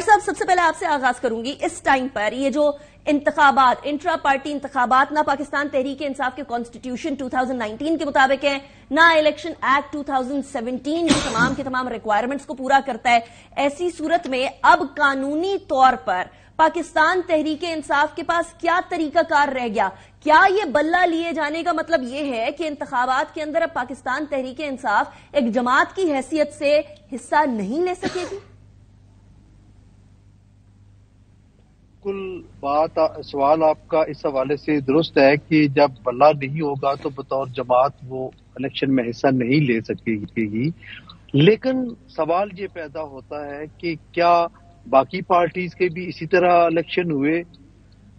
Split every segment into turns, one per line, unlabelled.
صاحب سب سے پہلے آپ سے آغاز کروں گی. اس ٹائم پر یہ جو انتخابات، انٹرا پارٹی انتخابات، نہ پاکستان تحریک انصاف کے کانسٹیٹیوشن 2019 کے مطابق ہیں، نہ الیکشن ایکٹ 2017 کی تمام کے تمام ریکوائرمنٹس کو پورا کرتا ہے. ایسی صورت میں اب قانونی طور پر پاکستان تحریک انصاف کے پاس کیا طریقہ کار رہ گیا؟ کیا یہ بلہ لیے جانے کا مطلب یہ ہے کہ انتخابات کے اندر اب پاکستان تحریک انصاف ایک جماعت کی حیثیت سے حصہ نہیں لے سکے گی؟
سوال آپ کا اس حوالے سے درست ہے کہ جب بلہ نہیں ہوگا تو بطور جماعت وہ الیکشن میں حصہ نہیں لے سکے گی. لیکن سوال یہ پیدا ہوتا ہے کہ کیا باقی پارٹیز کے بھی اسی طرح الیکشن ہوئے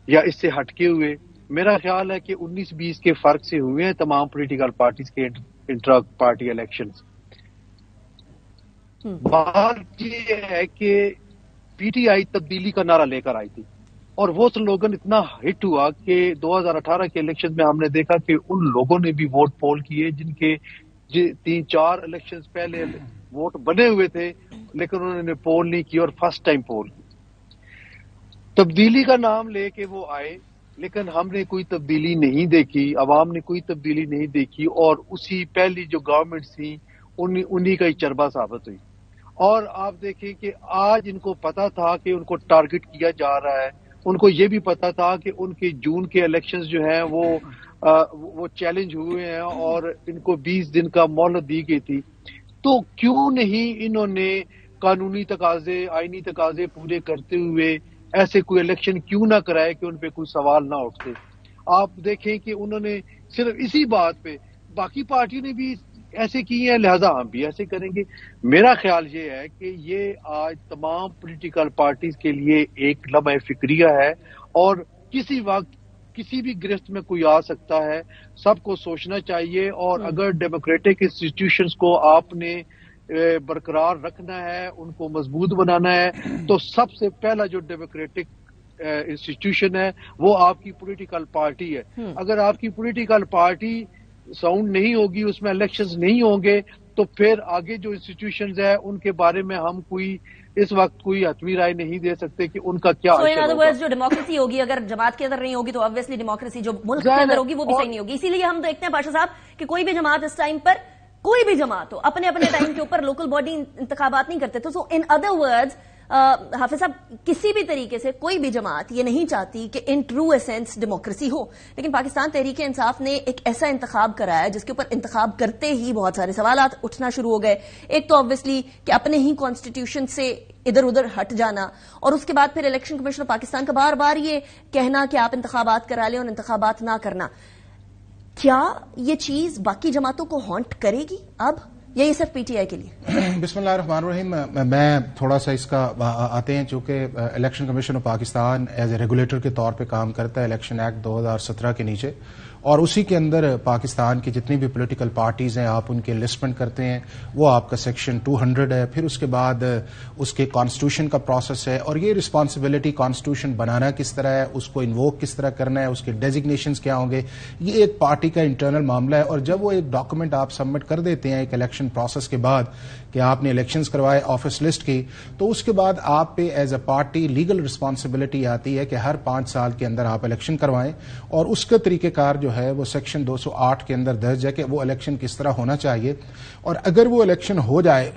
یا اس سے ہٹ کے ہوئے؟ میرا خیال ہے کہ 19-20 کے فرق سے ہوئے ہیں تمام پولیٹیکل پارٹیز کے انٹرا پارٹی الیکشنز. بات یہ ہے کہ پی ٹی آئی تبدیلی کا نعرہ لے کر آئی تھی اور وہ سلوگن اتنا ہٹ ہوا کہ 2018 کے الیکشن میں ہم نے دیکھا کہ ان لوگوں نے بھی ووٹ پول کیے جن کے 3-4 الیکشن پہلے ووٹ بنے ہوئے تھے لیکن انہوں نے پول نہیں کی اور فرسٹ ٹائم پول کی. تبدیلی کا نام لے کے وہ آئے لیکن ہم نے کوئی تبدیلی نہیں دیکھی، عوام نے کوئی تبدیلی نہیں دیکھی اور اسی پہلی جو گورنمنٹ تھی انہی کا ہی چربا ثابت ہوئی. اور آپ دیکھیں کہ آج ان کو پتا تھا کہ ان کو ٹارگٹ کیا جا رہا ہے، ان کو یہ بھی پتا تھا کہ ان کے جون کے الیکشنز جو ہیں وہ چیلنج ہوئے ہیں اور ان کو 20 دن کا مہلت دی گئی تھی. تو کیوں نہیں انہوں نے قانونی تقاضے، آئینی تقاضے پورے کرتے ہوئے ایسے کوئی الیکشن کیوں نہ کرائے کہ ان پہ کوئی سوال نہ اٹھتے؟ آپ دیکھیں کہ انہوں نے صرف اسی بات پہ، باقی پارٹی نے بھی ایسے کیے ہیں لہذا ہم بھی ایسے کریں گے. میرا خیال یہ ہے کہ یہ آج تمام پولیٹیکل پارٹیز کے لیے ایک لمحہ فکریہ ہے اور کسی وقت کسی بھی گرفت میں کوئی آ سکتا ہے. سب کو سوچنا چاہیے اور اگر ڈیموکریٹک انسٹیٹیوشنز کو آپ نے برقرار رکھنا ہے، ان کو مضبوط بنانا ہے تو سب سے پہلا جو ڈیموکریٹک انسٹیٹیوشن ہے وہ آپ کی پولیٹیکل پارٹی ہے. اگر آپ کی پولیٹیکل پارٹی ساؤنڈ نہیں ہوگی، اس میں الیکشنز نہیں ہوں گے تو پھر آگے جو انسٹیٹیوشنز ہیں ان کے بارے میں ہم کوئی اس وقت کوئی حتمی رائے نہیں دے سکتے کہ ان کا کیا حشر ہوگا.
جو ڈیموکریسی ہوگی اگر جماعت کے اندر نہیں ہوگی تو obviously ڈیموکریسی جو ملک کے اندر ہوگی وہ بھی صحیح نہیں ہوگی. اسی لیے ہم دیکھتے ہیں بادشاہ صاحب کہ کوئی بھی جماعت اس ٹائم پر، کوئی بھی جماعت ہو، اپنے اپنے ٹائم کے اوپر لوکل باڈی انتخابات نہیں کرتے. تو سو ان ادر ورڈز حافظ صاحب کسی بھی طریقے سے کوئی بھی جماعت یہ نہیں چاہتی کہ ان ٹرو ایسنس ڈیموکریسی ہو، لیکن پاکستان تحریک انصاف نے ایک ایسا انتخاب کرایا جس کے اوپر انتخاب کرتے ہی بہت سارے سوالات اٹھنا شروع ہو گئے. ایک تو obviously کہ اپنے ہی کانسٹیٹیوشن سے ادھر ادھر ہٹ جانا، اور اس کے بعد پھر الیکشن کمیشن آف پاکستان کا بار بار یہ کہنا کہ آپ انتخابات کرا لیں اور انتخابات نہ کرنا. کیا یہ چیز باقی جماعتوں کو ہانٹ کرے گی اب، یا یہ صرف پی ٹی آئی کے لیے؟
بسم اللہ الرحمن الرحیم. میں تھوڑا سا اس کا آتے ہیں چونکہ election commission of Pakistan as a regulator کے طور پہ کام کرتا ہے الیکشن ایکٹ 2017 کے نیچے، اور اسی کے اندر پاکستان کی جتنی بھی پولیٹیکل پارٹیز ہیں آپ ان کے لسٹمنٹ کرتے ہیں، وہ آپ کا سیکشن 200 ہے. پھر اس کے بعد اس کے کانسٹیٹیوشن کا پروسیس ہے اور یہ رسپانسبلٹی کانسٹیٹیوشن بنانا کس طرح ہے، اس کو انووک کس طرح کرنا ہے، اس کے ڈیزگنیشنز کیا ہوں گے، یہ ایک پارٹی کا انٹرنل معاملہ ہے. اور جب وہ ایک ڈاکومنٹ آپ سبمٹ کر دیتے ہیں ایک الیکشن پروسیس کے بعد کہ آپ نے الیکشنز کروائے آفس لسٹ کی، تو اس کے بعد آپ پہ as a party legal responsibility آتی ہے کہ ہر 5 سال کے اندر آپ الیکشن کروائیں، اور اس کا طریقہ کار جو ہے وہ سیکشن 208 کے اندر درج ہے کہ وہ الیکشن کس طرح ہونا چاہیے. اور اگر وہ الیکشن ہو جائے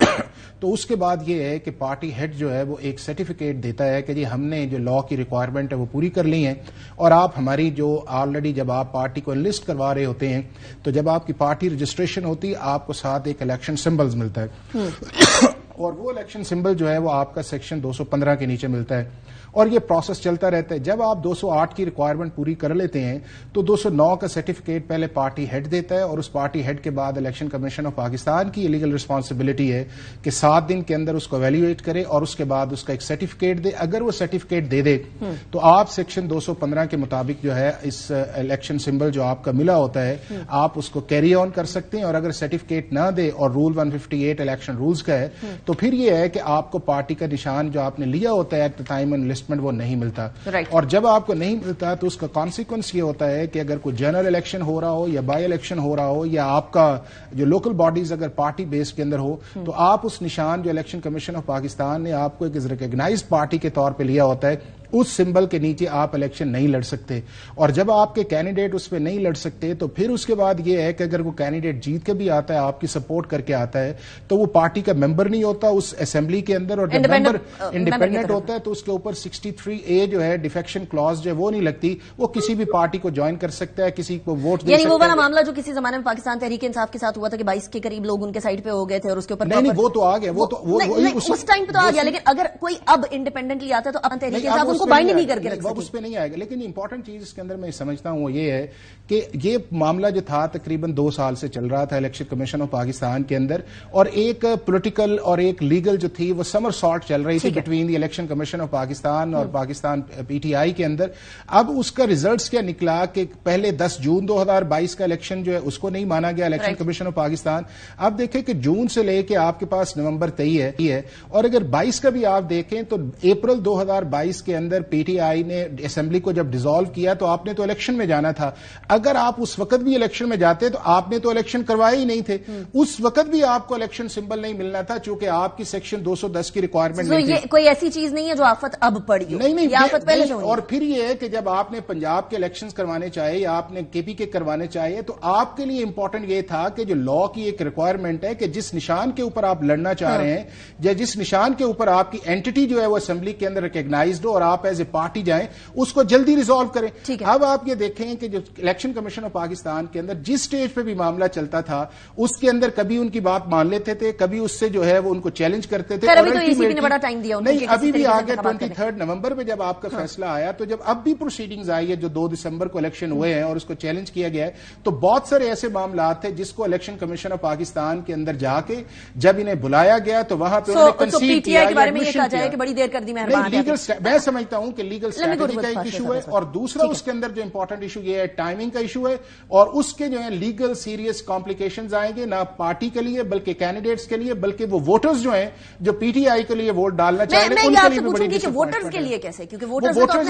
تو اس کے بعد یہ ہے کہ پارٹی ہیڈ جو ہے وہ ایک سرٹیفکیٹ دیتا ہے کہ جی ہم نے جو لا کی ریکوائرمنٹ ہے وہ پوری کر لی ہیں، اور آپ ہماری جو آلریڈی جب آپ پارٹی کو انلسٹ کروا رہے ہوتے ہیں تو جب آپ کی پارٹی رجسٹریشن ہوتی ہے آپ کو ساتھ ایک الیکشن سمبلز ملتا ہے اور وہ الیکشن سمبل جو ہے وہ آپ کا سیکشن 215 کے نیچے ملتا ہے، اور یہ پروسیس چلتا رہتا ہے. جب آپ 208 کی ریکوائرمنٹ پوری کر لیتے ہیں تو 209 کا سرٹیفکیٹ پہلے پارٹی ہیڈ دیتا ہے، اور اس پارٹی ہیڈ کے بعد الیکشن کمیشن آف پاکستان کی لیگل رسپانسبلٹی ہے کہ 7 دن کے اندر اس کو ایویلویٹ کرے اور اس کے بعد اس کا ایک سرٹیفکیٹ دے. اگر وہ سرٹیفکیٹ دے دے تو آپ سیکشن 215 کے مطابق جو ہے اس الیکشن سمبل جو آپ کا ملا ہوتا ہے آپ اس کو کیری آن کر سکتے ہیں، اور اگر سرٹیفکیٹ نہ دے اور رول 158 الیکشن رولز کا ہے تو پھر یہ ہے کہ آپ کو پارٹی کا نشان جو آپ نے لیا ہوتا ہے ایٹ دا ٹائم انلسٹمنٹ وہ نہیں ملتا. اور جب آپ کو نہیں ملتا تو اس کا کانسیکوینس یہ ہوتا ہے کہ اگر کوئی جنرل الیکشن ہو رہا ہو یا بائی الیکشن ہو رہا ہو یا آپ کا جو لوکل باڈیز اگر پارٹی بیس کے اندر ہو تو آپ اس نشان جو الیکشن کمیشن آف پاکستان نے آپ کو ایک ریکگنائزڈ پارٹی کے طور پہ لیا ہوتا ہے اس سمبل کے نیچے آپ الیکشن نہیں لڑ سکتے. اور جب آپ کے کینڈیڈیٹ اس پہ نہیں لڑ سکتے تو پھر اس کے بعد یہ ہے کہ اگر وہ کینڈیڈیٹ جیت کے بھی آتا ہے آپ کی سپورٹ کر کے آتا ہے تو وہ پارٹی کا ممبر نہیں ہوتا اس اسمبلی کے اندر, اور جب ممبر انڈیپینڈنٹ ہوتا ہے تو اس کے اوپر 63A جو ہے ڈیفیکشن کلاز جو ہے وہ نہیں لگتی, وہ کسی بھی پارٹی کو جوائن کر سکتا ہے, کسی کو ووٹ دے سکتا ہے.
یعنی وہ والا معاملہ جو کسی زمانے میں پاکستان تحریک انصاف کے ساتھ ہوا تھا کہ 22 کے قریب لوگ ان کے سائڈ پہ ہو گئے تھے اور اس کے اوپر
نہیں وہ تو آ گیا, وہ تو
اس ٹائم پہ تو آ گیا, لیکن اگر کوئی اب انڈیپینڈنٹلی آتا ہے تو تحریک انصاف ان کو بائنڈ نہیں کر کے رکھ
اس پہ نہیں آئے گا. لیکن امپورٹنٹ چیز اس کے اندر میں سمجھتا ہوں وہ یہ ہے کہ یہ معاملہ جو تھا تقریباً 2 سال سے چل رہا تھا الیکشن کمیشن آف پاکستان کے اندر, اور ایک پولیٹیکل اور ایک لیگل جو تھی وہ سمر سالٹ چل رہی تھی between the election commission of Pakistan اور پاکستان PTI کے اندر. اب اس کا ریزلٹس کیا نکلا کہ پہلے 10 جون 2022 کا الیکشن جو ہے اس کو نہیں مانا گیا الیکشن کمیشن آف پاکستان. اب دیکھیں کہ جون سے لے کے آپ کے پاس نومبر 23 ہے, اور اگر 22 کا بھی آپ دیکھیں تو اپریل 2022 کے اندر PTI نے اسمبلی کو جب ڈیزالو کیا تو آپ نے تو الیکشن میں جانا تھا. اگر آپ اس وقت بھی الیکشن میں جاتے تو آپ نے تو الیکشن کروائے ہی نہیں تھے, اس وقت بھی آپ کو الیکشن سمبل نہیں ملنا تھا چونکہ آپ کی سیکشن 210 کی ریکوائرمنٹ نہیں تھی.
کوئی ایسی چیز نہیں ہے جو آفت اب پڑی ہو,
نہیں
آفت پہلے سے.
اور پھر یہ ہے کہ جب آپ نے پنجاب کے الیکشن کروانے چاہے یا آپ نے KP کروانے چاہیے تو آپ کے لیے امپورٹنٹ یہ تھا کہ جو لا کی ایک ریکوائرمنٹ ہے کہ جس نشان کے اوپر آپ لڑنا چاہ رہے ہیں یا جس نشان کے اوپر آپ کی اینٹی جو ہے وہ اسمبلی کے اندر ریکگنائزڈ ہو اور آپ ایز اے پارٹی جائیں اس کو جلدی ریزالو کریں. اب آپ یہ دیکھیں کہ جو الیکشن کمیشن آف پاکستان کے اندر جس سٹیج پہ بھی معاملہ چلتا تھا اس کے اندر کبھی ان کی بات مان لیتے تھے, کبھی اس سے جو ہے وہ ان کو چیلنج کرتے تھے. نہیں ابھی بھی آگے 23 نومبر میں جب آپ کا فیصلہ آیا تو جب اب بھی پروسیڈنگز آئی ہے جو 2 دسمبر کو الیکشن ہوئے ہیں اور اس کو چیلنج کیا گیا ہے تو بہت سارے ایسے معاملات تھے جس کو الیکشن کمیشن آف پاکستان کے اندر جا کے جب انہیں بلایا گیا تو وہاں پہ انہوں نے کنسیڈ کیا
کہ بڑی دیر کر دی.
میں سمجھتا ہوں کہ لیگل اسٹریٹجی کا ایک ایشو ہے, اور دوسرا اس کے اندر جو امپورٹنٹ ایشو یہ ہے ٹائمنگ کا ایشو ہے, اور اس کے جو ہے لیگل سیریس کمپلیکیشنز آئیں گے نہ پارٹی کے لیے بلکہ کینڈیڈیٹس کے لیے بلکہ وہ ووٹرز جو ہیں جو PTI کے لیے ووٹ ڈالنا چاہیں گے ان کے لیے بھی بڑی
ووٹرز کے لیے کیسے, کیونکہ ووٹرز